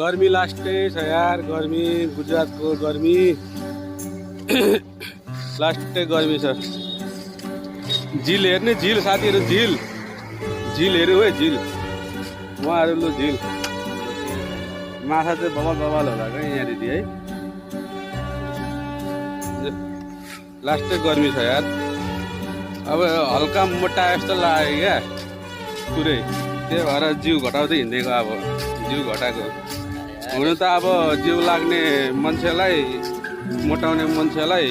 गर्मी लास्टै छ यार, गर्मी गुजरातको गर्मी लास्टै गर्मी छ। झिल हेर्ने, झिल साथीहरू, झिल झिल हेर्नु है, झिल उहाँहरू लु झिल। माछा चाहिँ बबाल बबाल होला क्या यहाँनिर है। लास्टै गर्मी छ यार। अब हल्का मोटा जस्तो लाग्यो क्या पुरै, त्यही भएर जिउ घटाउँदै हिँडेको। अब जिउ घटाएको हुनु त अब जिउ लाग्ने मान्छेलाई, मोटाउने मान्छेलाई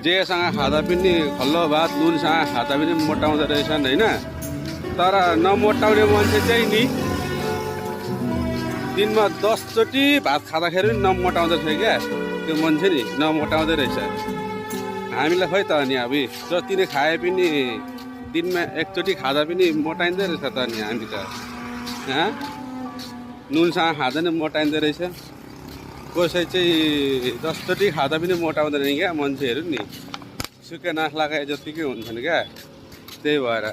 जेसँग खाँदा पनि खल्लो भात नुनसँग खाँदा पनि मोटाउँदो रहेछन् होइन। तर नमोटाउने मान्छे चाहिँ नि दिनमा 10 चोटि भात खाँदाखेरि पनि नमोटाउँदो रहेछ क्या त्यो मान्छे नि, नमोटाउँदै रहेछ। हामीलाई खै त नि अब जति नै खाए पनि दिनमा 1 चोटि खाँदा पनि मोटाइँदै रहेछ त नि हामी त। नुनसँग खाँदा नि मोटाइँदो रहेछ। कसै चाहिँ 10 चोटि खाँदा पनि मोटाउँदैन क्या मान्छेहरू नि, सुके नाक लगाए जतिकै हुन्छन् क्या। त्यही भएर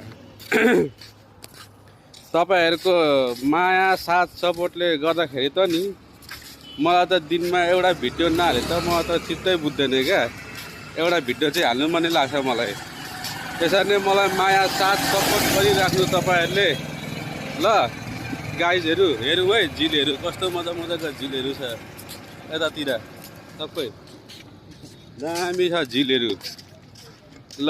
तपाईँहरूको माया साथ सपोर्टले गर्दाखेरि त नि मलाई त दिनमा एउटा भिडियो नहाले त म त चित्तै बुझ्दैन क्या। एउटा भिडियो चाहिँ हाल्नु मन लाग्छ मलाई। त्यसरी नै मलाई माया साथ सपोर्ट गरिराख्नु तपाईँहरूले ल। गाइजहरू हेरौँ है झिलहरू, कस्तो मजा मजाको झिलहरू छ यतातिर, सबै दामी छ झिलहरू ल।